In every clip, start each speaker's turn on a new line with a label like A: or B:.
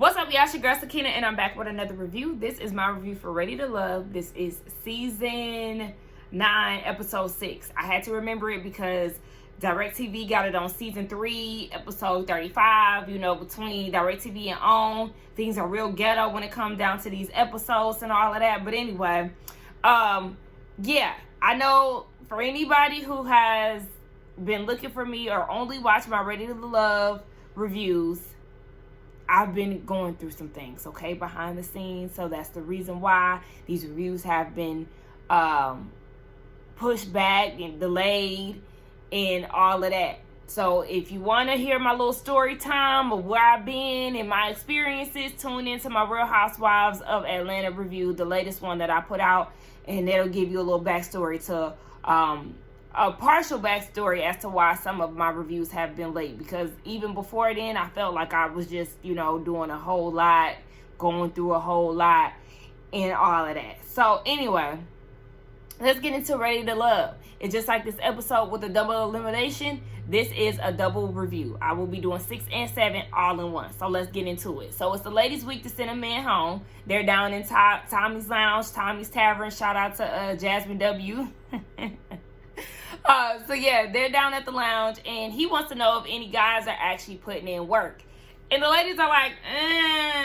A: What's up, y'all? It's your girl Sakina, and I'm back with another review. This is my review for Ready to Love. This is season 9, episode 6. I had to remember it because DirecTV got it on season 3, episode 35. You know, between DirecTV and OWN, things are real ghetto when it comes down to these episodes and all of that. But anyway, yeah, I know for anybody who has been looking for me or only watch my Ready to Love reviews, I've been going through some things, okay, behind the scenes. So that's the reason why these reviews have been pushed back and delayed and all of that. So if you want to hear my little story time of where I've been and my experiences, tune into my Real Housewives of Atlanta review, the latest one that I put out, and that'll give you a little backstory to a partial backstory as to why some of my reviews have been late, because even before then I felt like I was just, you know, doing a whole lot, going through a whole lot and all of that. So anyway, let's get into Ready to Love. It's just like this episode with a double elimination. This is a double review. I will be doing 6 and 7 all in one. So let's get into it. So it's the ladies' week to send a man home. They're down in Tommy's Lounge, Tommy's Tavern. Shout out to Jasmine W. So yeah, they're down at the lounge, and he wants to know if any guys are actually putting in work. And the ladies are like,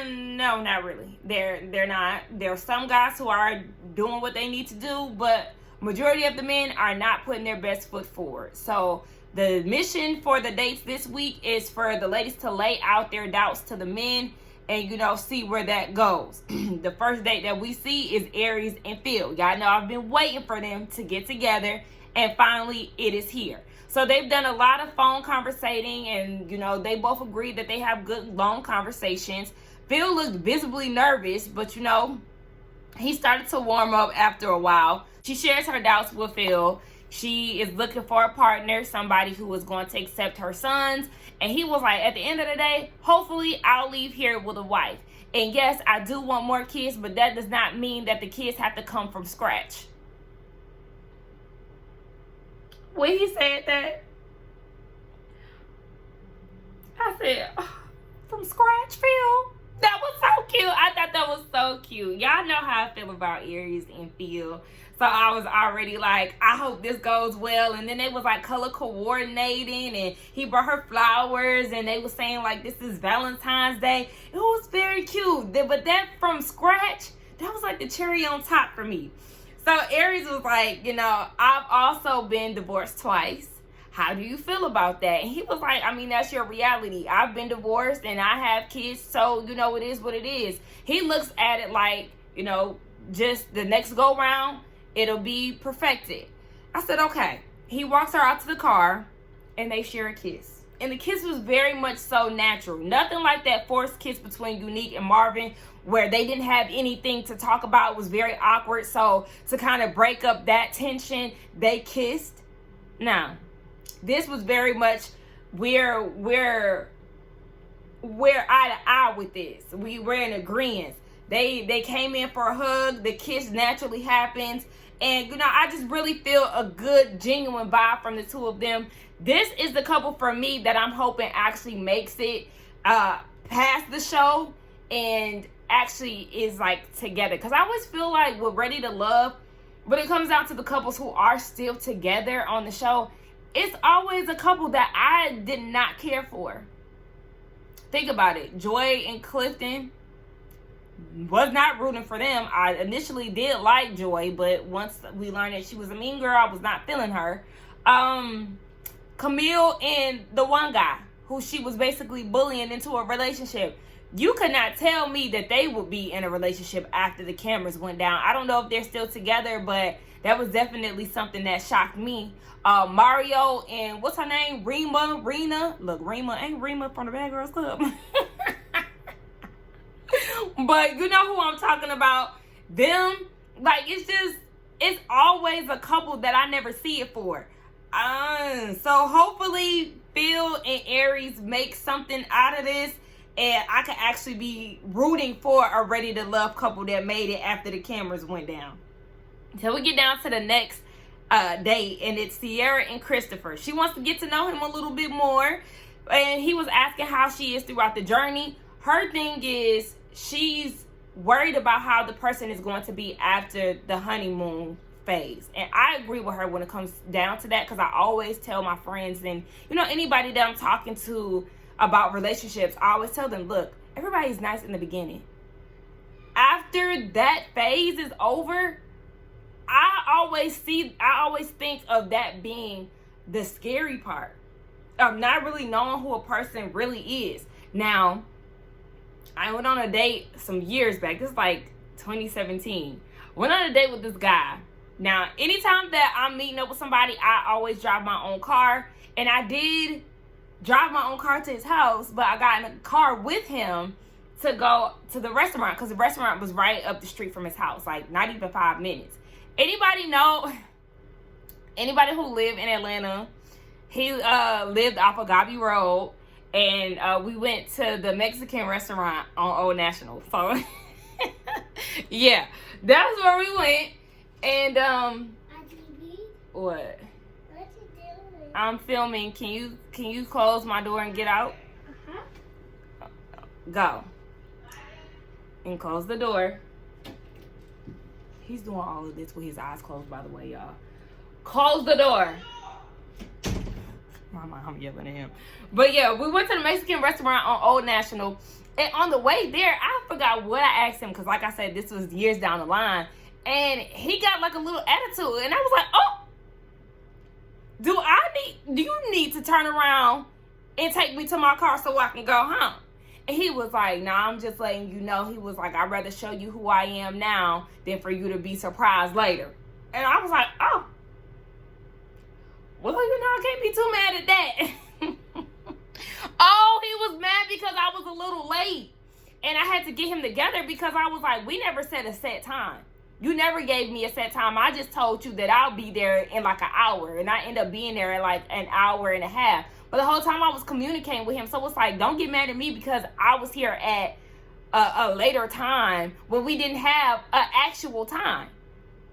A: no, not really. They're not. There are some guys who are doing what they need to do, but majority of the men are not putting their best foot forward. So the mission for the dates this week is for the ladies to lay out their doubts to the men and, you know, see where that goes. The first date that we see is Aries and Phil. Y'all know I've been waiting for them to get together, and finally it is here. So they've done a lot of phone conversating, and, you know, they both agreed that they have good long conversations. Phil looked visibly nervous, but, you know, he started to warm up after a while. She shares her doubts with Phil. She is looking for a partner, somebody who is going to accept her sons. And he was like, at the end of the day, hopefully I'll leave here with a wife. And yes, I do want more kids, but that does not mean that the kids have to come from scratch. When he said that, I said, oh, from scratch, Phil? That was so cute. I thought that was so cute. Y'all know how I feel about Aries and Phil. So I was already like, I hope this goes well. And then they was like color coordinating, and he brought her flowers, and they was saying like, this is Valentine's Day. It was very cute. But that from scratch, that was like the cherry on top for me. So Aries was like, you know, I've also been divorced twice. How do you feel about that? And he was like, I mean, that's your reality. I've been divorced and I have kids, so, you know, it is what it is. He looks at it like, you know, just the next go round, it'll be perfected. I said, okay. He walks her out to the car, and they share a kiss. And the kiss was very much so natural. Nothing like that forced kiss between Unique and Marvin, where they didn't have anything to talk about. It was very awkward. So to kind of break up that tension, they kissed. Now, this was very much we're eye to eye with this. We were in agreement. They came in for a hug. The kiss naturally happens. And, you know, I just really feel a good, genuine vibe from the two of them. This is the couple for me that I'm hoping actually makes it past the show and actually is, like, together. Because I always feel like with Ready to Love, when it comes down to the couples who are still together on the show, it's always a couple that I did not care for. Think about it. Joy and Clifton, was not rooting for them. I initially did like Joy, but once we learned that she was a mean girl, I was not feeling her. Camille and the one guy who she was basically bullying into a relationship. You could not tell me that they would be in a relationship after the cameras went down. I don't know if they're still together, but that was definitely something that shocked me. Mario and what's her name? Rena. Look, Rena ain't Rena from the Bad Girls Club. But you know who I'm talking about. Them, like, it's always a couple that I never see it for. So hopefully Phil and Aries make something out of this, and I can actually be rooting for a Ready to Love couple that made it after the cameras went down. So we get down to the next date, and it's Sierra and Christopher. She wants to get to know him a little bit more, and he was asking how she is throughout the journey. her thing is she's worried about how the person is going to be after the honeymoon phase. And I agree with her when it comes down to that, because I always tell my friends and, you know, anybody that I'm talking to about relationships, I always tell them, look, everybody's nice in the beginning. After that phase is over, I always think of that being the scary part of not really knowing who a person really is. Now, I went on a date some years back. This is like 2017. Went on a date with this guy. Now, anytime that I'm meeting up with somebody, I always drive my own car. And I did drive my own car to his house, but I got in a car with him to go to the restaurant, because the restaurant was right up the street from his house, like not even 5 minutes. Anybody who live in Atlanta, he lived off of Gabi Road, and we went to the Mexican restaurant on Old National. So yeah, that's where we went. And what? What you doing? I'm filming. Can you close my door and get out? Go and close the door. He's doing all of this with his eyes closed, by the way, y'all. Close the door. Mama, I'm yelling at him. But yeah, we went to the Mexican restaurant on Old National. And on the way there, I forgot what I asked him, because like I said, this was years down the line. And he got like a little attitude. And I was like, oh, do you need to turn around and take me to my car so I can go home? And he was like, nah, I'm just letting you know. He was like, I'd rather show you who I am now than for you to be surprised later. And I was like, oh, well, you know, I can't be too mad at that. Oh, he was mad because I was a little late. And I had to get him together, because I was like, we never set a set time. You never gave me a set time. I just told you that I'll be there in like an hour. And I end up being there in like an hour and a half. But the whole time I was communicating with him. So it's like, don't get mad at me because I was here at a later time when we didn't have an actual time.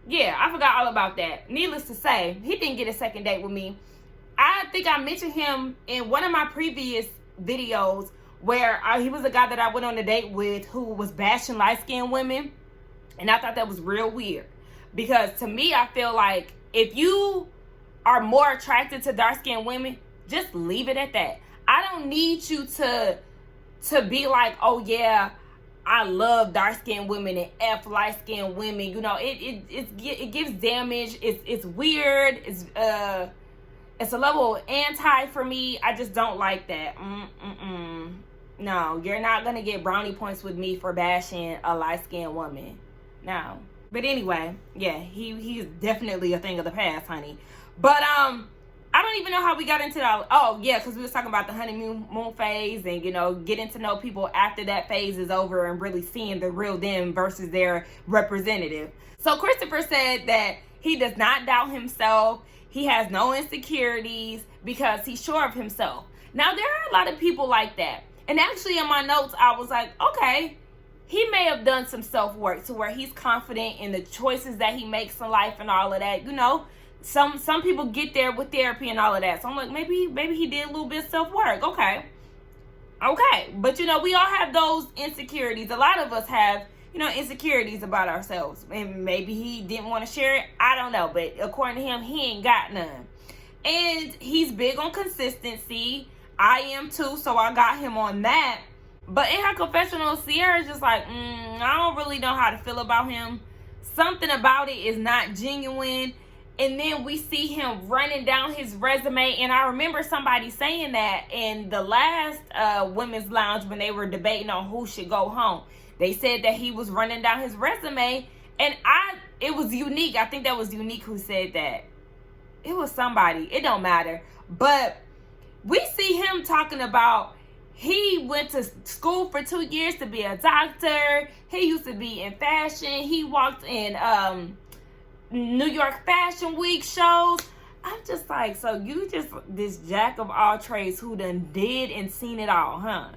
A: Yeah, I forgot all about that. Needless to say, he didn't get a second date with me. I think I mentioned him in one of my previous videos where he was a guy that I went on a date with who was bashing light-skinned women. And I thought that was real weird. Because to me, I feel like if you are more attracted to dark-skinned women, just leave it at that. I don't need you to be like, oh yeah, I love dark-skinned women and F light-skinned women. You know, it gives damage. It's weird. It's a level of anti for me. I just don't like that. No, you're not gonna get brownie points with me for bashing a light-skinned woman. No. But anyway, yeah, he's definitely a thing of the past, honey. But I don't even know how we got into that. Oh, yeah, because we was talking about the honeymoon phase and, you know, getting to know people after that phase is over and really seeing the real them versus their representative. So Christopher said that he does not doubt himself. He has no insecurities because he's sure of himself. Now, there are a lot of people like that. And actually, in my notes, I was like, okay, he may have done some self-work to where he's confident in the choices that he makes in life and all of that, you know. Some people get there with therapy and all of that. So I'm like, maybe he did a little bit of self-work. Okay. But, you know, we all have those insecurities. A lot of us have, you know, insecurities about ourselves. And maybe he didn't want to share it. I don't know. But according to him, he ain't got none. And he's big on consistency. I am too. So I got him on that. But in her confessional, Sierra's just like, I don't really know how to feel about him. Something about it is not genuine. And then we see him running down his resume. And I remember somebody saying that in the last women's lounge when they were debating on who should go home. They said that he was running down his resume. And it was Unique. I think that was Unique who said that. It was somebody. It don't matter. But we see him talking about he went to school for 2 years to be a doctor. He used to be in fashion. He walked in New York Fashion Week shows. I'm just like, so you just this jack of all trades who done did and seen it all, huh?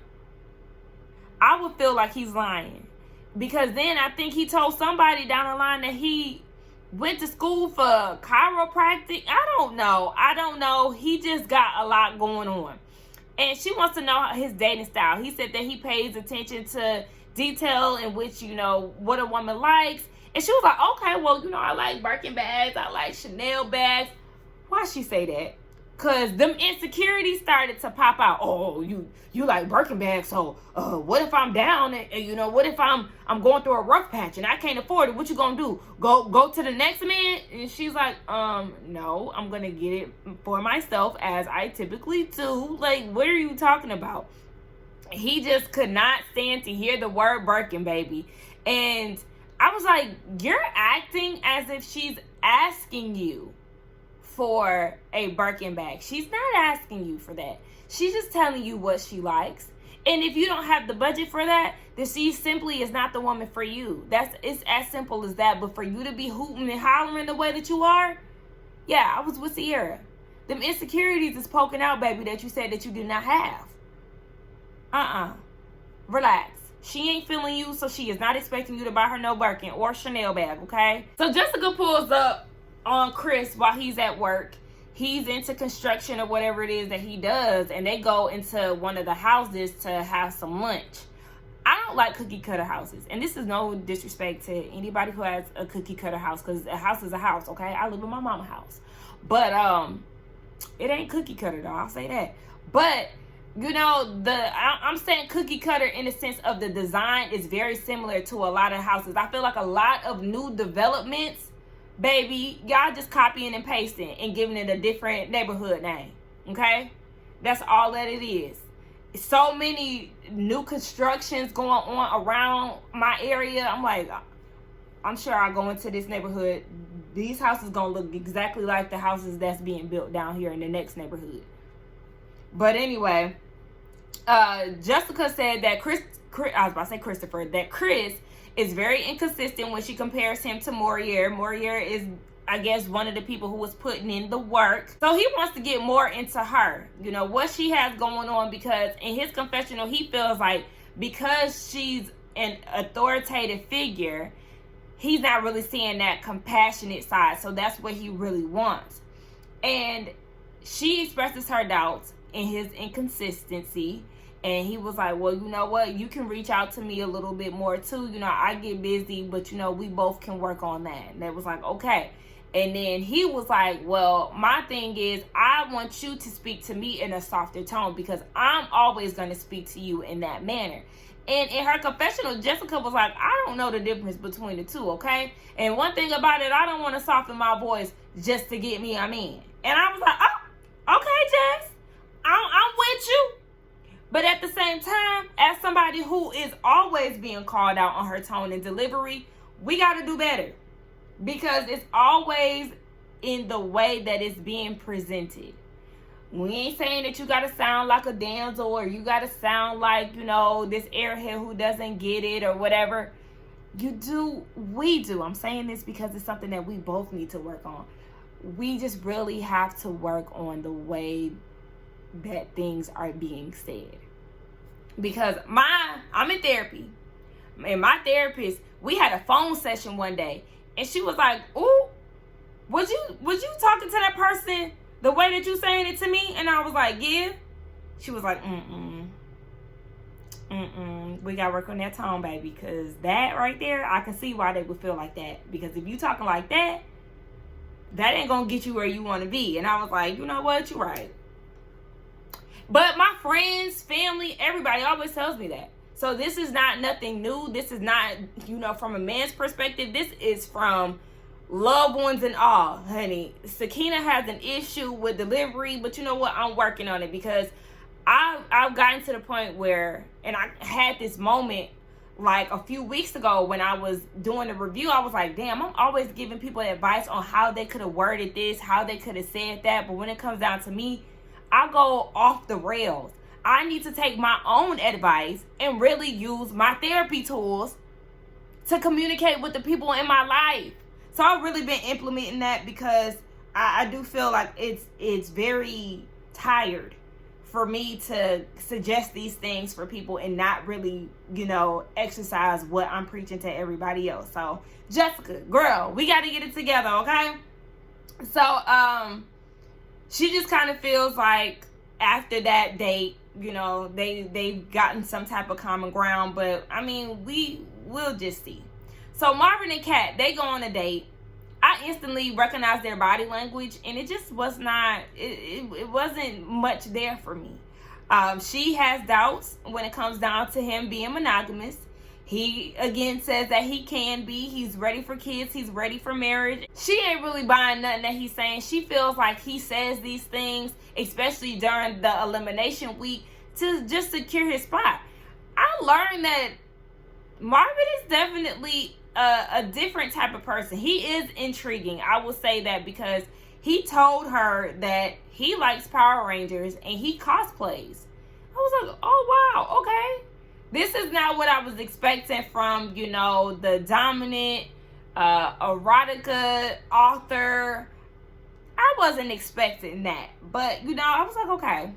A: I would feel like he's lying. Because then I think he told somebody down the line that he went to school for chiropractic. I don't know. He just got a lot going on. And she wants to know his dating style. He said that he pays attention to detail in which, what a woman likes. And she was like, okay, well, I like Birkin bags. I like Chanel bags. Why she say that? Because them insecurities started to pop out. Oh, you like Birkin bags, so what if I'm down and what if I'm going through a rough patch and I can't afford it? What you gonna do? Go to the next man? And she's like, no, I'm gonna get it for myself as I typically do. Like, what are you talking about? He just could not stand to hear the word Birkin, baby. And I was like, you're acting as if she's asking you for a Birkin bag. She's not asking you for that. She's just telling you what she likes. And if you don't have the budget for that, then she simply is not the woman for you. It's as simple as that. But for you to be hooting and hollering the way that you are, yeah, I was with Sierra. Them insecurities is poking out, baby, that you said that you did not have. Relax. She ain't feeling you, so she is not expecting you to buy her no Birkin or Chanel bag, okay? So Jessica pulls up on Chris while he's at work. He's into construction or whatever it is that he does, and they go into one of the houses to have some lunch. I don't like cookie cutter houses, and this is no disrespect to anybody who has a cookie cutter house, because a house is a house, okay? I live in my mama's house, but it ain't cookie cutter though, I'll say that. But I'm saying cookie cutter in the sense of the design is very similar to a lot of houses. I feel like a lot of new developments, baby, y'all just copying and pasting and giving it a different neighborhood name, okay? That's all that it is. So many new constructions going on around my area. I'm like, I'm sure I go into this neighborhood, these houses gonna look exactly like the houses that's being built down here in the next neighborhood. But anyway, Jessica said that Chris is very inconsistent when she compares him to Morier. Morier is, I guess, one of the people who was putting in the work. So he wants to get more into her, what she has going on, because in his confessional, he feels like because she's an authoritative figure, he's not really seeing that compassionate side. So that's what he really wants. And she expresses her doubts in his inconsistency. And he was like, well, you know what? You can reach out to me a little bit more too. I get busy, but we both can work on that. And they was like, okay. And then he was like, well, my thing is, I want you to speak to me in a softer tone, because I'm always going to speak to you in that manner. And in her confessional, Jessica was like, I don't know the difference between the two, okay? And one thing about it, I don't want to soften my voice just to get me a man. And I was like, oh, okay, Jess, I'm with you. But at the same time, as somebody who is always being called out on her tone and delivery, we got to do better. Because it's always in the way that it's being presented. We ain't saying that you got to sound like a damsel, or you got to sound like, this airhead who doesn't get it or whatever. We do. I'm saying this because it's something that we both need to work on. We just really have to work on the way that things are being said. Because I'm in therapy, and my therapist, we had a phone session one day, and she was like, ooh, was you talking to that person the way that you saying it to me? And I was like, yeah. She was like, we gotta work on that tone, baby, because that right there, I can see why they would feel like that. Because if you talking like that ain't gonna get you where you want to be. And I was like, you know what, you're right. But my friends, family, everybody always tells me that. So this is not nothing new. This is not, from a man's perspective. This is from loved ones and all, honey. Sakina has an issue with delivery, but you know what? I'm working on it, because I've gotten to the point where, and I had this moment like a few weeks ago when I was doing a review. I was like, damn, I'm always giving people advice on how they could have worded this, how they could have said that. But when it comes down to me, I go off the rails. I need to take my own advice and really use my therapy tools to communicate with the people in my life. So I've really been implementing that, because I do feel like it's very tired for me to suggest these things for people and not really, exercise what I'm preaching to everybody else. So Jessica, girl, we got to get it together, okay? So, she just kind of feels like after that date you know, they've gotten some type of common ground, but I mean, we'll just see. So Marvin and Kat, they go on a date. I instantly recognized their body language, and it just was not, it wasn't much there for me. She has doubts when it comes down to him being monogamous. He, again, says that he can be. He's ready for kids. He's ready for marriage. She ain't really buying nothing that he's saying. She feels like he says these things, especially during the elimination week, to just secure his spot. I learned that Marvin is definitely a different type of person. He is intriguing. I will say that because he told her that he likes Power Rangers and he cosplays. I was like, oh, wow, okay. This is not what I was expecting from, you know, the dominant erotica author. I wasn't expecting that. But, you know, I was like, okay.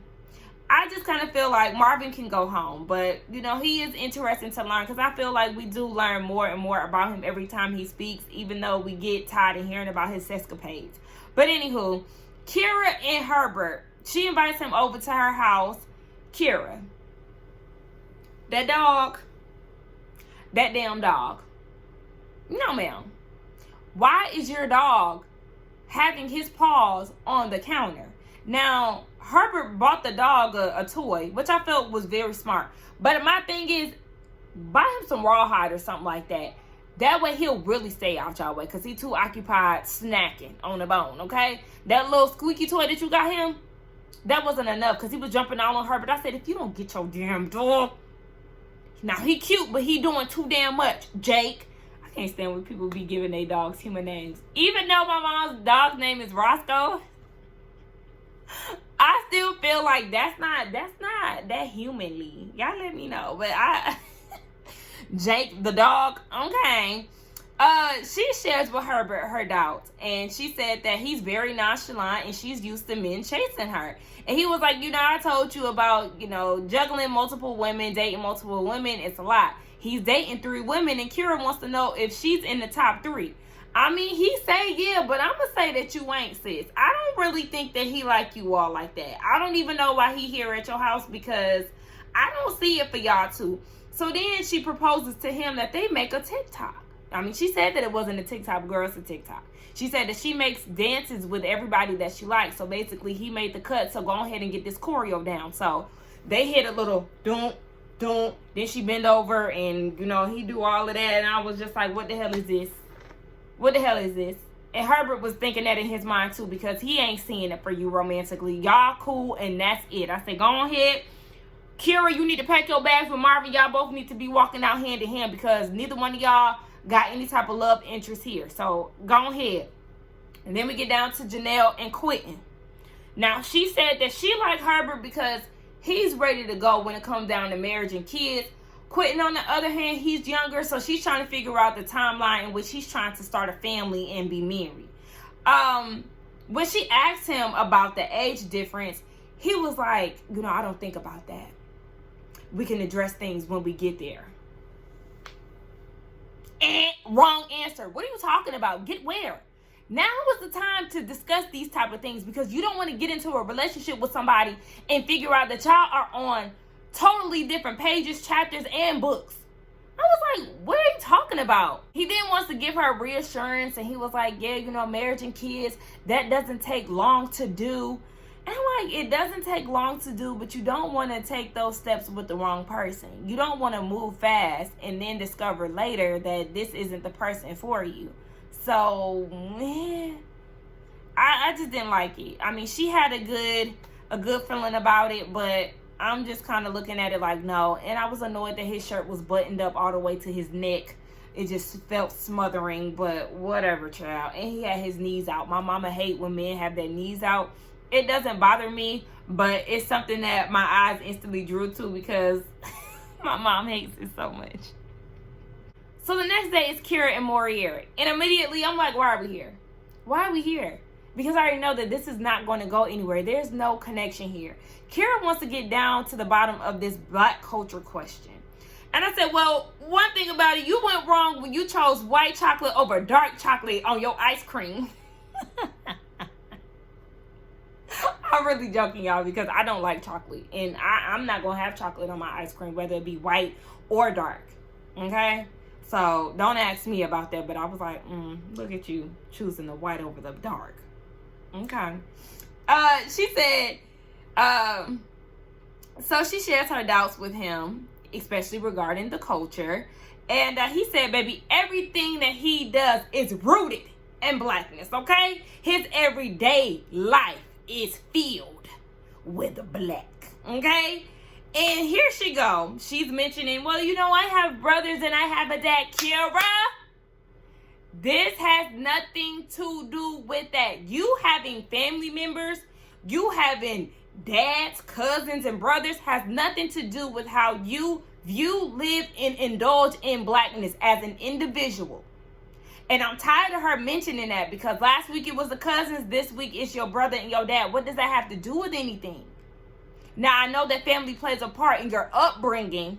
A: I just kind of feel like Marvin can go home. But, you know, he is interesting to learn because I feel like we do learn more and more about him every time he speaks, even though we get tired of hearing about his sescapades. But anywho, Kira and Herbert, she invites him over to her house. Kira, that dog, that damn dog. No, ma'am. Why is your dog having his paws on the counter? Now, Herbert bought the dog a toy, which I felt was very smart. But my thing is, buy him some rawhide or something like that. That way he'll really stay out y'all way because he's too occupied snacking on the bone, okay? That little squeaky toy that you got him, that wasn't enough because he was jumping all on Herbert. I said, if you don't get your damn dog. Now, he cute, but he doing too damn much. Jake. I can't stand when people be giving their dogs human names. Even though my mom's dog's name is Roscoe, I still feel like that's not that humanly. Y'all let me know. But Jake, the dog, okay. She shares with Herbert her doubts. And she said that he's very nonchalant and she's used to men chasing her. And he was like, you know, I told you about, you know, juggling multiple women, dating multiple women. It's a lot. He's dating 3 women and Kira wants to know if she's in the top 3. I mean, he say yeah, but I'm going to say that you ain't, sis. I don't really think that he like you all like that. I don't even know why he here at your house because I don't see it for y'all two. So then she proposes to him that they make a TikTok. I mean, she said that it wasn't a TikTok, girl, it's a TikTok. She said that she makes dances with everybody that she likes. So basically, he made the cut. So go ahead and get this choreo down. So they hit a little don't. Then she bend over and, you know, he do all of that. And I was just like, what the hell is this? What the hell is this? And Herbert was thinking that in his mind, too, because he ain't seeing it for you romantically. Y'all cool, and that's it. I said, go ahead. Kira, you need to pack your bags with Marvin. Y'all both need to be walking out hand in hand because neither one of y'all got any type of love interest here. So go ahead. And then we get down to Janelle and Quentin. Now, she said that she liked Herbert because he's ready to go when it comes down to marriage and kids. Quentin, on the other hand, he's younger, so she's trying to figure out the timeline in which he's trying to start a family and be married. When she asked him about the age difference, he was like, you know, I don't think about that. We can address things when we get there. Wrong answer. What are you talking about? Get where? Now is the time to discuss these type of things because you don't want to get into a relationship with somebody and figure out that y'all are on totally different pages, chapters, and books. I was like, what are you talking about? He then wants to give her reassurance and he was like, yeah, you know, marriage and kids, that doesn't take long to do. And I'm like, it doesn't take long to do, but you don't want to take those steps with the wrong person. You don't want to move fast and then discover later that this isn't the person for you. So, man, I just didn't like it. I mean, she had a good feeling about it, but I'm just kind of looking at it like, no. And I was annoyed that his shirt was buttoned up all the way to his neck. It just felt smothering, but whatever, child. And he had his knees out. My mama hate when men have their knees out. It doesn't bother me, but it's something that my eyes instantly drew to because my mom hates it so much. So the next day is Kira and Morier. And immediately I'm like, why are we here? Why are we here? Because I already know that this is not going to go anywhere. There's no connection here. Kira wants to get down to the bottom of this black culture question. And I said, well, one thing about it, you went wrong when you chose white chocolate over dark chocolate on your ice cream. I'm really joking, y'all, because I don't like chocolate. And I'm not going to have chocolate on my ice cream, whether it be white or dark. Okay? So don't ask me about that. But I was like, look at you choosing the white over the dark. Okay. She said, so she shares her doubts with him, especially regarding the culture. And he said, baby, everything that he does is rooted in blackness, okay? His everyday life is filled with black, okay? And here she go. She's mentioning, well, you know, I have brothers and I have a dad. Kira, this has nothing to do with that. You having family members, you having dads, cousins, and brothers has nothing to do with how you view, live, and indulge in blackness as an individual. And I'm tired of her mentioning that, because last week it was the cousins, this week it's your brother and your dad. What does that have to do with anything? Now, I know that family plays a part in your upbringing,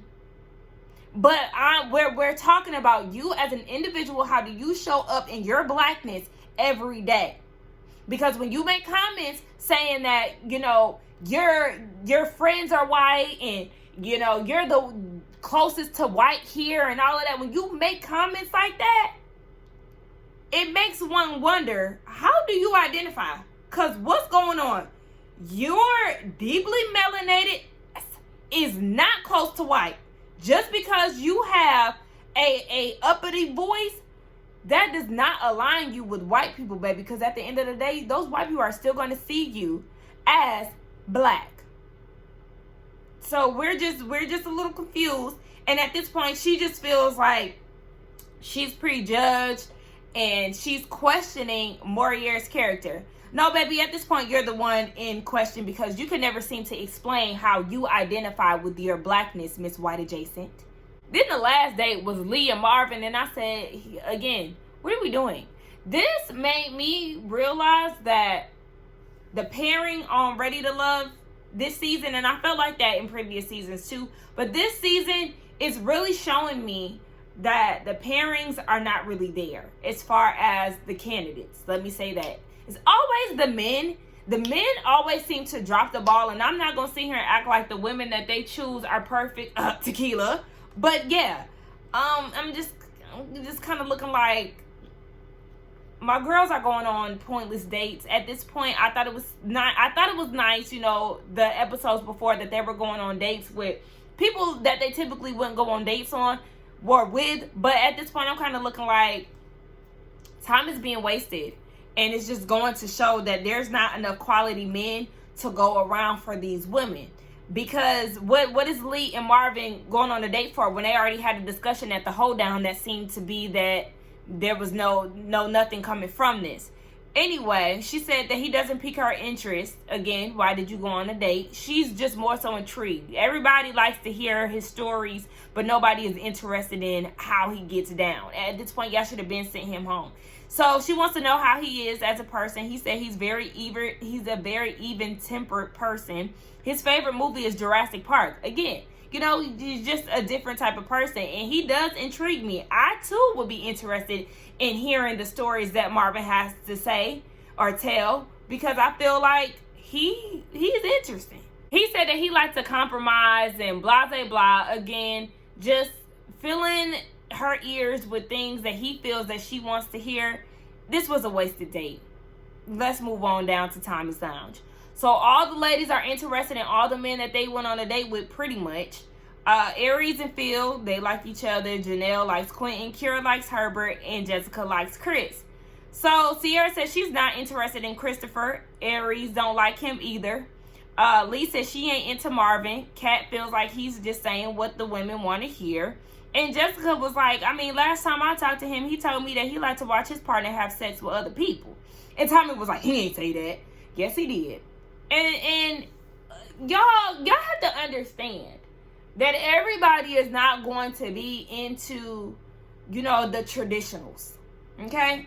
A: but we're talking about you as an individual. How do you show up in your blackness every day? Because when you make comments saying that, you know, your friends are white and, you know, you're the closest to white here and all of that, when you make comments like that, it makes one wonder, how do you identify? Because what's going on? You're deeply melanated is not close to white. Just because you have a uppity voice, that does not align you with white people, baby. Because at the end of the day, those white people are still going to see you as black. So we're just a little confused. And at this point, she just feels like she's prejudged and she's questioning Morier's character. No, baby, at this point, you're the one in question, because you can never seem to explain how you identify with your blackness, Miss White Adjacent. Then the last date was Lee and Marvin, and I said, again, what are we doing? This made me realize that the pairing on Ready to Love this season, and I felt like that in previous seasons too, but this season is really showing me that the pairings are not really there as far as the candidates. Let me say that. It's always the men. The men always seem to drop the ball, and I'm not going to sit here and act like the women that they choose are perfect. Tequila. But yeah, I'm just kind of looking like my girls are going on pointless dates. At this point, I thought it was nice, you know, the episodes before, that they were going on dates with people that they typically wouldn't go on dates with. But at this point, I'm kind of looking like time is being wasted. And it's just going to show that there's not enough quality men to go around for these women. Because what is Lee and Marvin going on a date for when they already had a discussion at the hoedown that seemed to be that there was nothing coming from this? Anyway, she said that he doesn't pique her interest. Again, why did you go on a date? She's just more so intrigued. Everybody likes to hear his stories, but nobody is interested in how he gets down. At this point, y'all should have been sent him home. So she wants to know how he is as a person. He said he's a very even-tempered person. His favorite movie is Jurassic Park. Again, you know, he's just a different type of person, and he does intrigue me. I too would be interested in hearing the stories that Marvin has to say or tell, because I feel like he's interesting. He said that he likes to compromise and blah blah blah. Again, just filling her ears with things that he feels that she wants to hear. This was a wasted date. Let's move on down to Tommy's Lounge. So all the ladies are interested in all the men that they went on a date with, pretty much. Aries and Phil, they like each other. Janelle likes Quentin. Kira likes Herbert. And Jessica likes Chris. So Sierra says she's not interested in Christopher. Aries don't like him either. Lee says she ain't into Marvin. Kat feels like he's just saying what the women want to hear. And Jessica was like, I mean, last time I talked to him, he told me that he liked to watch his partner have sex with other people. And Tommy was like, he ain't say that. Yes, he did. And y'all have to understand that everybody is not going to be into, you know, the traditionals. Okay?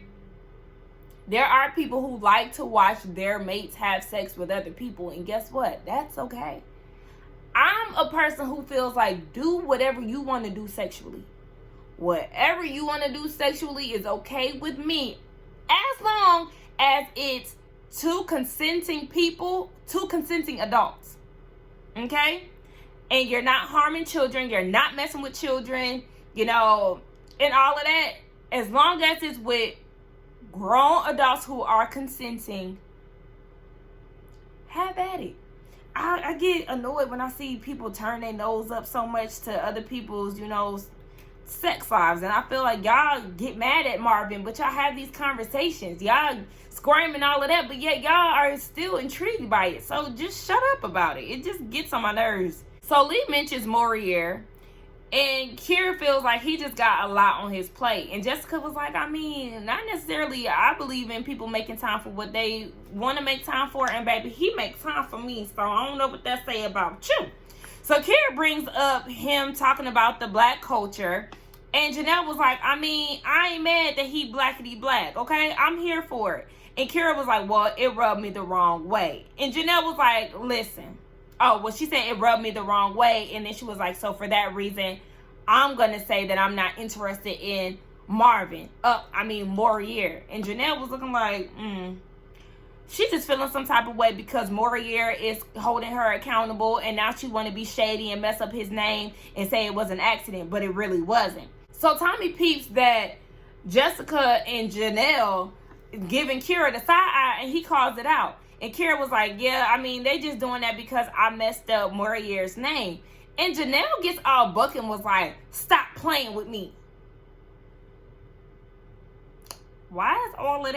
A: There are people who like to watch their mates have sex with other people. And guess what? That's okay. I'm a person who feels like, do whatever you want to do sexually. Whatever you want to do sexually is okay with me, as long as it's two consenting people, two consenting adults. Okay? And you're not harming children, you're not messing with children, and all of that. As long as it's with grown adults who are consenting, have at it. I get annoyed when I see people turn their nose up so much to other people's, sex lives. And I feel like y'all get mad at Marvin, but y'all have these conversations. Y'all screaming all of that, but yet y'all are still intrigued by it. So just shut up about it. It just gets on my nerves. So Lee mentions Morier, and Kira feels like he just got a lot on his plate. And Jessica was like, not necessarily. I believe in people making time for what they want to make time for. And baby, he makes time for me. So I don't know what that say about you. So Kira brings up him talking about the black culture. And Janelle was like, I ain't mad that he blackity black. Okay, I'm here for it. And Kira was like, well, it rubbed me the wrong way. And Janelle was like, listen. Oh, well, she said it rubbed me the wrong way. And then she was like, so for that reason, I'm going to say that I'm not interested in Morier. And Janelle was looking like, she's just feeling some type of way because Morier is holding her accountable. And now she want to be shady and mess up his name and say it was an accident, but it really wasn't. So Tommy peeps that Jessica and Janelle giving Kira the side eye, and he calls it out. And Kira was like, yeah, they just doing that because I messed up Morier's name. And Janelle gets all buck and was like, stop playing with me. Why is all of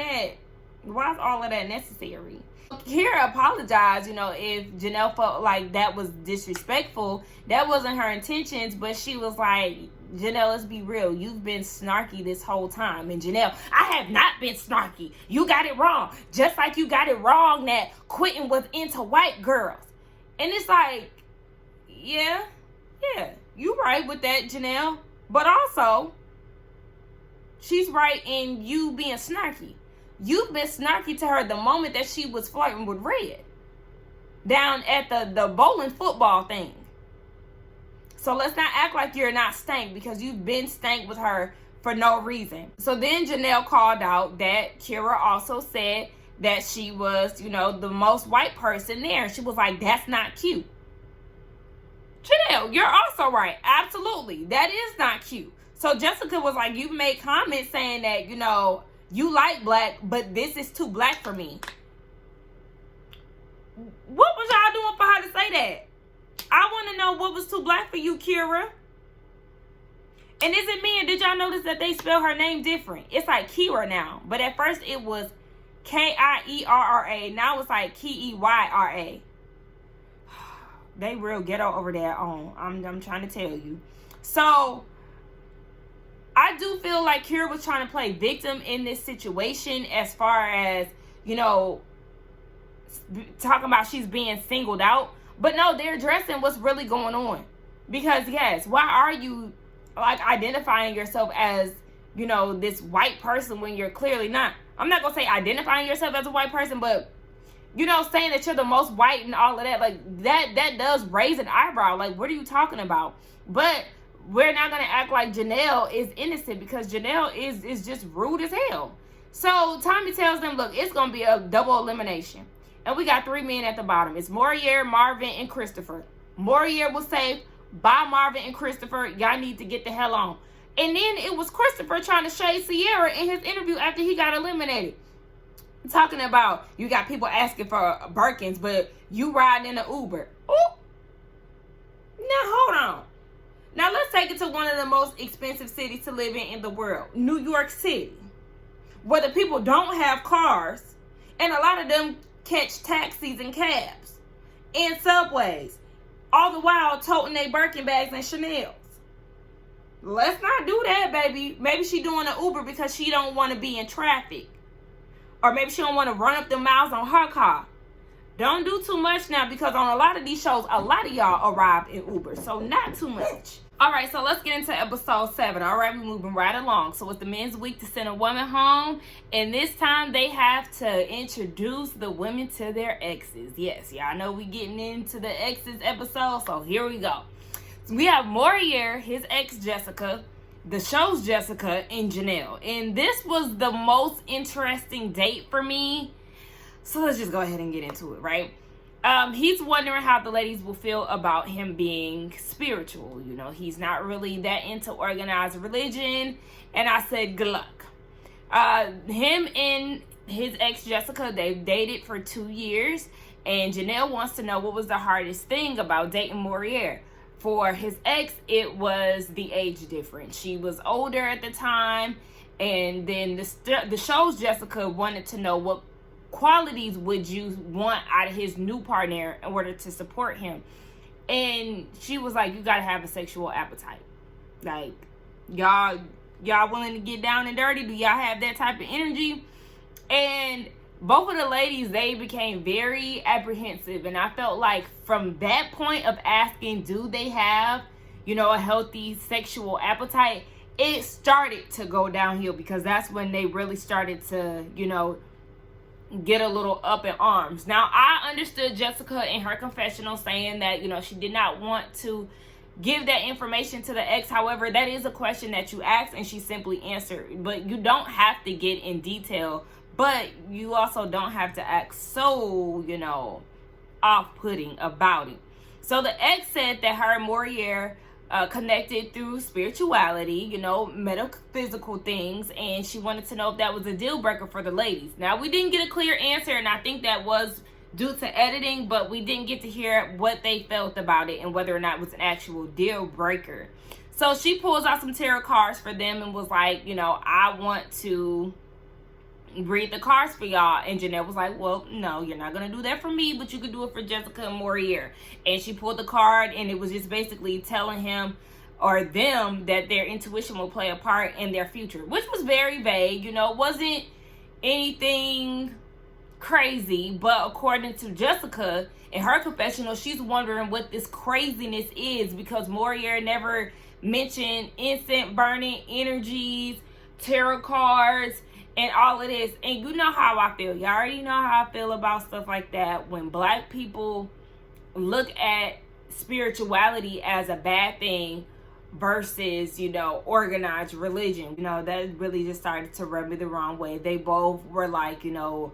A: that necessary? Kira apologized, if Janelle felt like that was disrespectful. That wasn't her intentions, but she was like, Janelle, let's be real. You've been snarky this whole time. And Janelle, I have not been snarky. You got it wrong. Just like you got it wrong that Quentin was into white girls. And it's like, yeah, you right with that, Janelle. But also, she's right in you being snarky. You've been snarky to her the moment that she was flirting with Red down at the bowling football thing. So let's not act like you're not stank because you've been stank with her for no reason. So then Janelle called out that Kira also said that she was, the most white person there. And she was like, that's not cute. Janelle, you're also right. Absolutely. That is not cute. So Jessica was like, you made comments saying that, you like black, but this is too black for me. What was y'all doing for her to say that? I want to know what was too black for you, Kira. And is it me? And did y'all notice that they spell her name different? It's like Kira now. But at first it was Kierra. Now it's like Keyra. They real ghetto over there on. I'm trying to tell you. So I do feel like Kira was trying to play victim in this situation as far as, talking about she's being singled out. But no, they're addressing what's really going on. Because, yes, why are you, identifying yourself as, this white person when you're clearly not? I'm not going to say identifying yourself as a white person, but, saying that you're the most white and all of that. That does raise an eyebrow. What are you talking about? But we're not going to act like Janelle is innocent because Janelle is just rude as hell. So Tommy tells them, look, it's going to be a double elimination. And we got 3 men at the bottom. It's Morier, Marvin, and Christopher. Morier was safe. By Marvin and Christopher, y'all need to get the hell on. And then it was Christopher trying to shade Sierra in his interview after he got eliminated. Talking about, you got people asking for Birkins, but you riding in an Uber. Ooh. Now, hold on. Now, let's take it to one of the most expensive cities to live in the world. New York City. Where the people don't have cars. And a lot of them catch taxis and cabs and subways, all the while toting their Birkin bags and Chanel's. Let's not do that, baby. Maybe she doing an Uber because she don't want to be in traffic, or maybe she don't want to run up the miles on her car. Don't do too much now, because on a lot of these shows, a lot of y'all arrived in Uber, so not too much. All right, so let's get into episode 7. All right, we're moving right along. So it's the men's week to send a woman home. And this time they have to introduce the women to their exes. Yes, y'all know we getting into the exes episode. So here we go. So we have Morier, his ex Jessica, the show's Jessica, and Janelle. And this was the most interesting date for me. So let's just go ahead and get into it, right? He's wondering how the ladies will feel about him being spiritual. You know, he's not really that into organized religion. And I said, good luck. Him and his ex Jessica, they've dated for 2 years. And Janelle wants to know what was the hardest thing about dating Morier. For his ex, it was the age difference. She was older at the time. And then the show's Jessica wanted to know what qualities would you want out of his new partner in order to support him. And she was like, you gotta have a sexual appetite. Like, y'all willing to get down and dirty? Do y'all have that type of energy? And both of the ladies, they became very apprehensive. And I felt like from that point of asking, do they have, you know, a healthy sexual appetite, it started to go downhill, because that's when they really started to, you know, get a little up in arms. Now, I understood Jessica in her confessional saying that, you know, she did not want to give that information to the ex. However, that is a question that you asked and she simply answered. But you don't have to get in detail, but you also don't have to act so, you know, off-putting about it. So the ex said that her and Morier connected through spirituality, you know, metaphysical things, and she wanted to know if that was a deal breaker for the ladies. Now, we didn't get a clear answer, and I think that was due to editing, but we didn't get to hear what they felt about it and whether or not it was an actual deal breaker. So she pulls out some tarot cards for them and was like, you know, I want to read the cards for y'all. And Janelle was like, well, no, you're not gonna do that for me, but you could do it for Jessica and Morier. And she pulled the card, and it was just basically telling him or them that their intuition will play a part in their future, which was very vague. You know, it wasn't anything crazy, but according to Jessica in her confessional, she's wondering what this craziness is, because Morier never mentioned incense burning energies, tarot cards, and all of this. And you know how I feel. You already know how I feel about stuff like that. When black people look at spirituality as a bad thing versus, you know, organized religion, you know, that really just started to rub me the wrong way. They both were like, you know,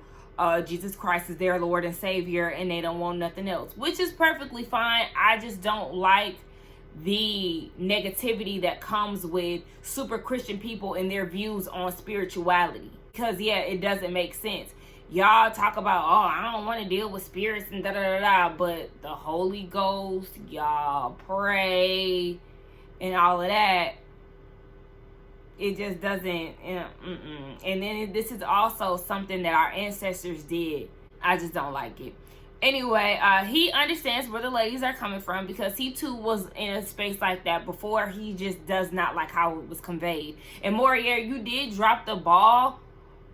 A: Jesus Christ is their Lord and Savior, and they don't want nothing else, which is perfectly fine. I just don't like the negativity that comes with super Christian people and their views on spirituality, because yeah, it doesn't make sense. Y'all talk about, oh, I don't want to deal with spirits and da da da da, but the Holy Ghost, y'all pray and all of that, it just doesn't, you know, and then this is also something that our ancestors did. I just don't like it. Anyway, he understands where the ladies are coming from, because he too was in a space like that before. He just does not like how it was conveyed. And Morier, you did drop the ball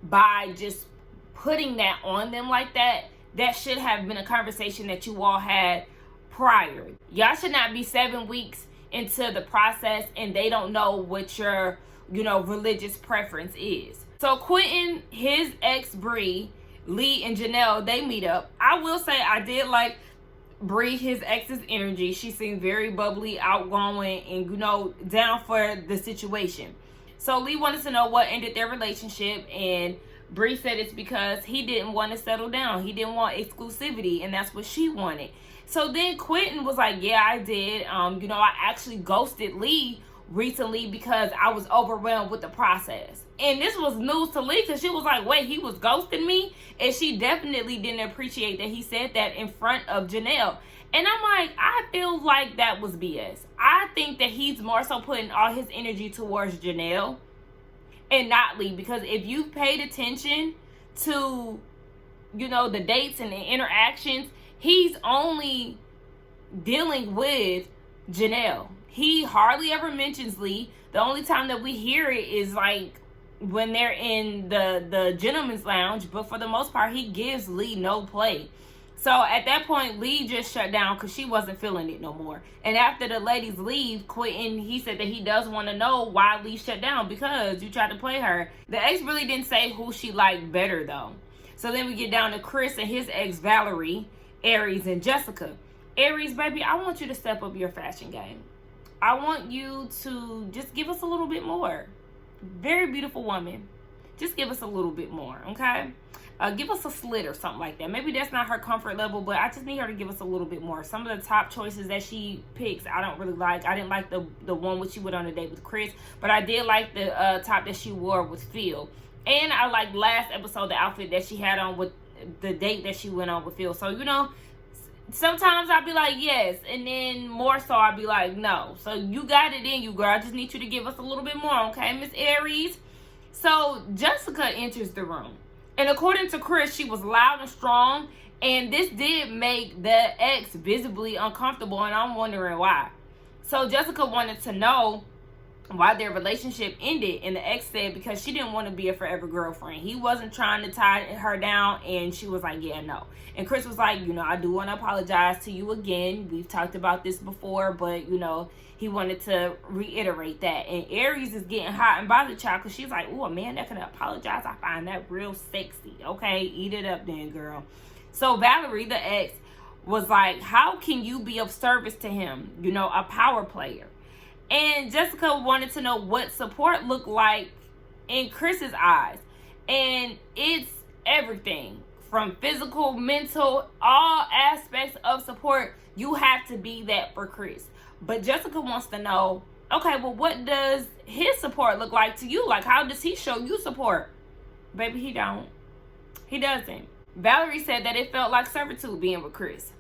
A: by just putting that on them like that. That should have been a conversation that you all had prior. Y'all should not be 7 weeks into the process and they don't know what your, you know, religious preference is. So Quentin, his ex Bree, Lee and Janelle, they meet up. I will say I did like Bree, his ex's energy. She seemed very bubbly, outgoing, and, you know, down for the situation. So Lee wanted to know what ended their relationship, and Bree said it's because he didn't want to settle down. He didn't want exclusivity, and that's what she wanted. So then Quentin was like, yeah, I did. You know, I actually ghosted Lee recently because I was overwhelmed with the process. And this was news to Lee, because she was like, wait, he was ghosting me? And she definitely didn't appreciate that he said that in front of Janelle. And I'm like, I feel like that was BS. I think that he's more so putting all his energy towards Janelle and not Lee, because if you paid attention to, you know, the dates and the interactions, he's only dealing with Janelle. He hardly ever mentions Lee. The only time that we hear it is like when they're in the gentleman's lounge, but for the most part, he gives Lee no play. So at that point, Lee just shut down because she wasn't feeling it no more. And after the ladies leave, Quentin, he said that he does want to know why Lee shut down, because you tried to play her. The ex really didn't say who she liked better, though. So then we get down to Chris and his ex, Valerie, Aries, and Jessica. Aries, baby, I want you to step up your fashion game. I want you to just give us a little bit more. Very beautiful woman. Just give us a little bit more, okay? Give us a slit or something like that. Maybe that's not her comfort level, but I just need her to give us a little bit more. Some of the top choices that she picks, I don't really like. I didn't like the one when she went on a date with Chris, but I did like the top that she wore with Phil. And I liked last episode, the outfit that she had on with the date that she went on with Phil. So, sometimes I'll be like, yes. And then more so, I'll be like, no. So, you got it in you, girl. I just need you to give us a little bit more, okay, Miss Aries? So, Jessica enters the room. And according to Chris, she was loud and strong. And this did make the ex visibly uncomfortable. And I'm wondering why. So Jessica wanted to know why their relationship ended. And the ex said because she didn't want to be a forever girlfriend. He wasn't trying to tie her down. And she was like, yeah, no. And Chris was like, I do want to apologize to you again. We've talked about this before. But, he wanted to reiterate that. And Aries is getting hot and bothered, child, because she's like, oh, a man that can apologize, I find that real sexy. Okay, eat it up then, girl. So Valerie, the ex, was like, how can you be of service to him? A power player. And Jessica wanted to know what support looked like in Chris's eyes. And it's everything from physical, mental, all aspects of support. You have to be that for Chris. But Jessica wants to know, okay, well, what does his support look like to you? Like, how does he show you support? Baby, he don't. He doesn't. Valerie said that it felt like servitude being with Chris.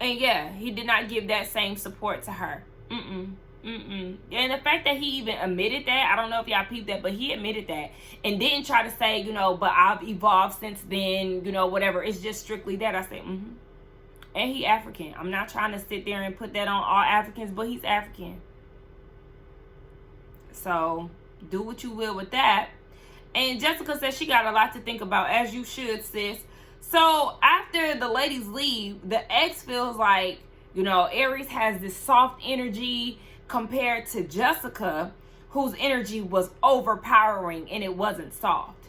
A: And yeah, he did not give that same support to her. And the fact that he even admitted that, I don't know if y'all peeped that, but he admitted that. And didn't try to say, but I've evolved since then, whatever. It's just strictly that. I said, And he African. I'm not trying to sit there and put that on all Africans, but he's African. So, do what you will with that. And Jessica says she got a lot to think about, as you should, sis. So, after the ladies leave, the ex feels like, Aries has this soft energy compared to Jessica, whose energy was overpowering and it wasn't soft.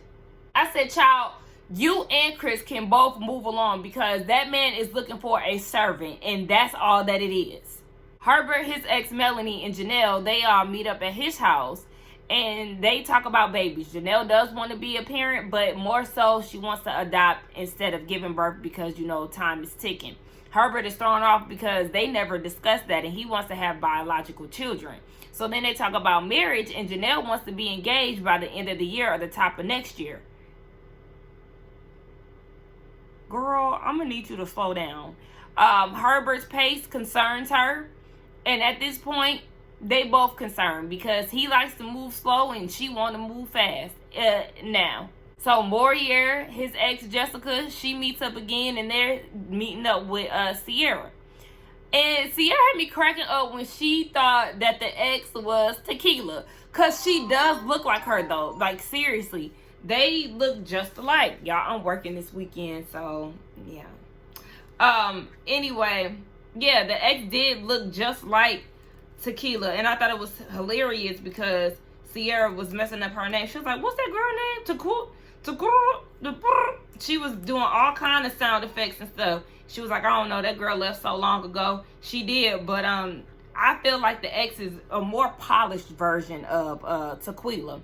A: I said, child, you and Chris can both move along because that man is looking for a servant, and that's all that it is. Herbert, his ex Melanie, and Janelle, they all meet up at his house, and they talk about babies. Janelle does want to be a parent, but more so she wants to adopt instead of giving birth because, time is ticking. Herbert is thrown off because they never discussed that, and he wants to have biological children. So then they talk about marriage, and Janelle wants to be engaged by the end of the year or the top of next year. Girl, I'm going to need you to slow down. Herbert's pace concerns her. And at this point, they both concerned because he likes to move slow and she want to move fast now. So Morier, his ex Jessica, she meets up again and they're meeting up with Sierra. And Sierra had me cracking up when she thought that the ex was Tequila. Because she does look like her though. Like seriously. They look just alike. Y'all, I'm working this weekend, so yeah. Anyway, yeah, the ex did look just like Tequila, and I thought it was hilarious because Sierra was messing up her name. She was like, "What's that girl name?" Tequila. She was doing all kind of sound effects and stuff. She was like, "I don't know, that girl left so long ago." She did, but I feel like the ex is a more polished version of Tequila.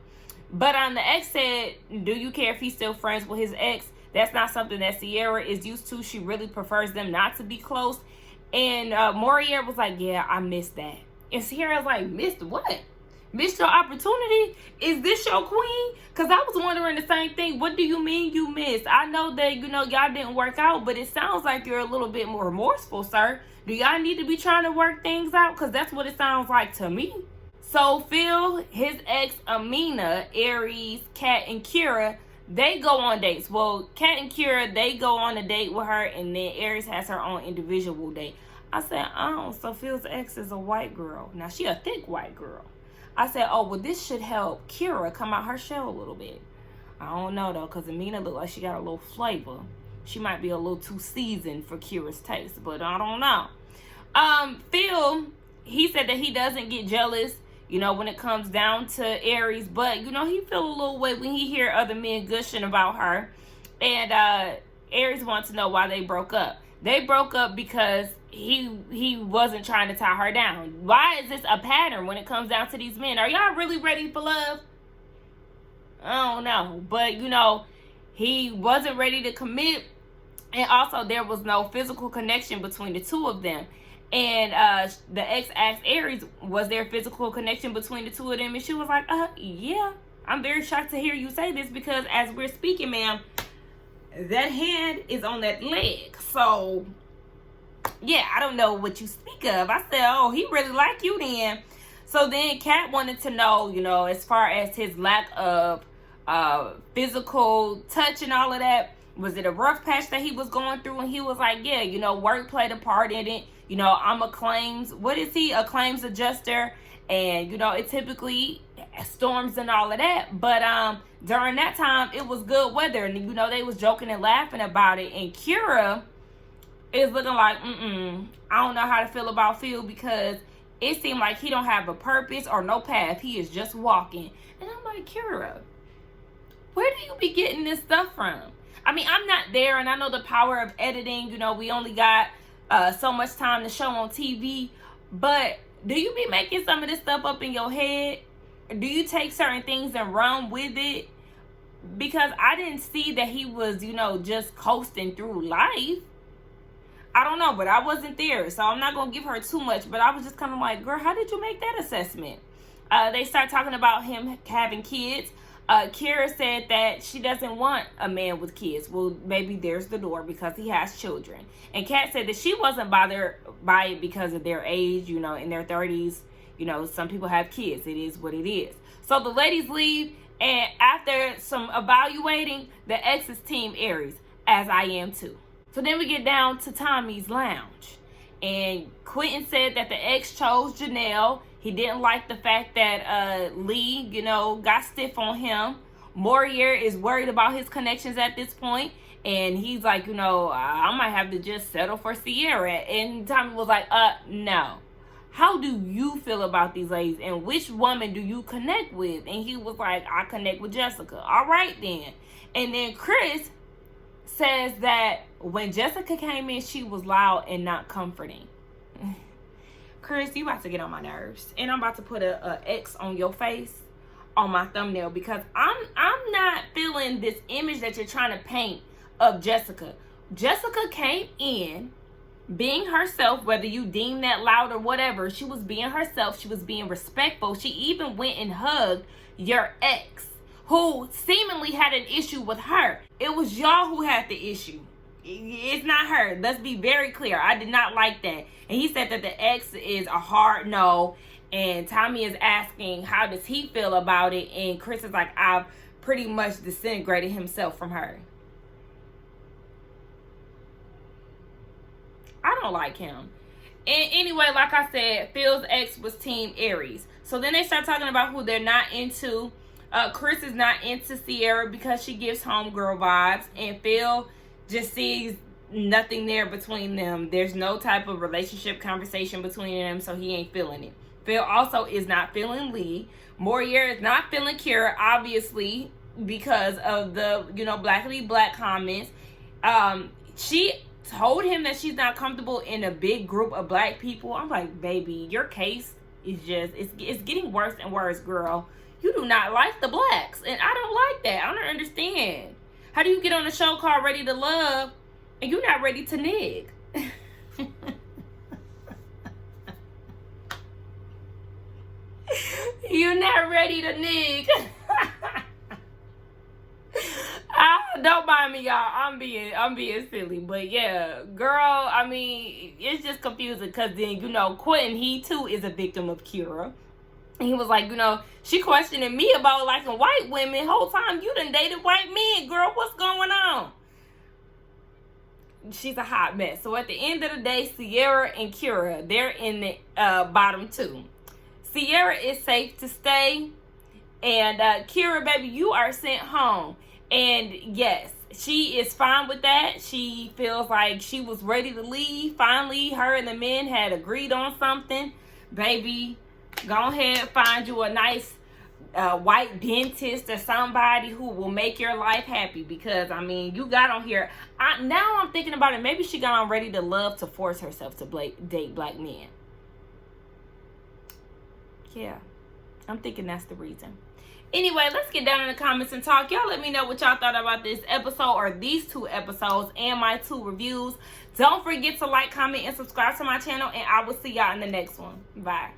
A: But the ex said, do you care if he's still friends with his ex? That's not something that Sierra is used to. She really prefers them not to be close. And Morier was like, yeah, I missed that. And Sierra's like, missed what? Missed your opportunity? Is this your queen? Because I was wondering the same thing. What do you mean you missed? I know that, y'all didn't work out, but it sounds like you're a little bit more remorseful, sir. Do y'all need to be trying to work things out? Because that's what it sounds like to me. So Phil, his ex Amina, Aries, Kat, and Kira, they go on dates. Well, Kat and Kira, they go on a date with her, and then Aries has her own individual date. I said, oh, so Phil's ex is a white girl. Now, she a thick white girl. I said, oh, well, this should help Kira come out her shell a little bit. I don't know, though, because Amina look like she got a little flavor. She might be a little too seasoned for Kira's taste, but I don't know. Phil, he said that he doesn't get jealous, when it comes down to Aries, but, he feel a little way when he hear other men gushing about her. And Aries wants to know why they broke up. They broke up because he wasn't trying to tie her down. Why is this a pattern when it comes down to these men? Are y'all really ready for love? I don't know. But, he wasn't ready to commit, and also there was no physical connection between the two of them. And the ex asked Aries, was there physical connection between the two of them? And she was like, yeah. I'm very shocked to hear you say this, because as we're speaking, ma'am, that hand is on that leg. So, yeah, I don't know what you speak of. I said, oh, he really like you then. So then Kat wanted to know, as far as his lack of physical touch and all of that, was it a rough patch that he was going through? And he was like, yeah, work played a part in it. I'm a claims adjuster. And, it typically storms and all of that. But during that time, it was good weather. And, they was joking and laughing about it. And Kira is looking like, I don't know how to feel about Phil, because it seemed like he don't have a purpose or no path. He is just walking. And I'm like, Kira, where do you be getting this stuff from? I mean, I'm not there, and I know the power of editing. We only got so much time to show on TV. But do you be making some of this stuff up in your head? Do you take certain things and run with it? Because I didn't see that he was, just coasting through life. I don't know, but I wasn't there, so I'm not going to give her too much. But I was just kind of like, girl, how did you make that assessment? They start talking about him having kids. Kira said that she doesn't want a man with kids. Well, maybe there's the door, because he has children. And Kat said that she wasn't bothered by it because of their age, in their 30s. Some people have kids. It is what it is. So the ladies leave, and after some evaluating, the ex is Team Aries, as I am too. So then we get down to Tommy's lounge. And Quentin said that the ex chose Janelle. He didn't like the fact that Lee, got stiff on him. Morier is worried about his connections at this point. And he's like, I might have to just settle for Sierra. And Tommy was like, no. How do you feel about these ladies? And which woman do you connect with? And he was like, I connect with Jessica. All right, then. And then Chris says that when Jessica came in, she was loud and not comforting. Chris, you about to get on my nerves. And I'm about to put a X on your face on my thumbnail, because I'm not feeling this image that you're trying to paint of Jessica. Jessica came in being herself, whether you deem that loud or whatever. She was being herself. She was being respectful. She even went and hugged your ex, who seemingly had an issue with her. It was y'all who had the issue. It's not her. Let's be very clear. I did not like that. And he said that the ex is a hard no. And Tommy is asking, how does he feel about it? And Chris is like, I've pretty much disintegrated himself from her. I don't like him. And anyway, like I said, Phil's ex was Team Aries. So then they start talking about who they're not into. Chris is not into Sierra because she gives homegirl vibes. And Phil just sees nothing there between them. There's no type of relationship conversation between them, so he ain't feeling it. Phil also is not feeling Lee. Morier is not feeling Kira, obviously, because of the, blackity black comments. She told him that she's not comfortable in a big group of black people. I'm like, baby, your case is just, it's getting worse and worse, girl. You do not like the blacks, and I don't like that. I don't understand. How do you get on a show called Ready to Love and you're not ready to nig? You're not ready to nig. Don't mind me, y'all. I'm being silly. But yeah, girl, I mean, it's just confusing, because then, Quentin, he too is a victim of Kira. And he was like, she questioning me about liking white women. Whole time you done dated white men, girl. What's going on? She's a hot mess. So at the end of the day, Sierra and Kira, they're in the bottom two. Sierra is safe to stay. And Kira, baby, you are sent home. And yes, she is fine with that. She feels like she was ready to leave. Finally, her and the men had agreed on something. Baby, go ahead, find you a nice white dentist or somebody who will make your life happy. Because, I mean, you got on here. Now I'm thinking about it. Maybe she got on Ready to Love to force herself to date black men. Yeah. I'm thinking that's the reason. Anyway, let's get down in the comments and talk. Y'all let me know what y'all thought about this episode or these 2 episodes and my 2 reviews. Don't forget to like, comment, and subscribe to my channel, and I will see y'all in the next one. Bye.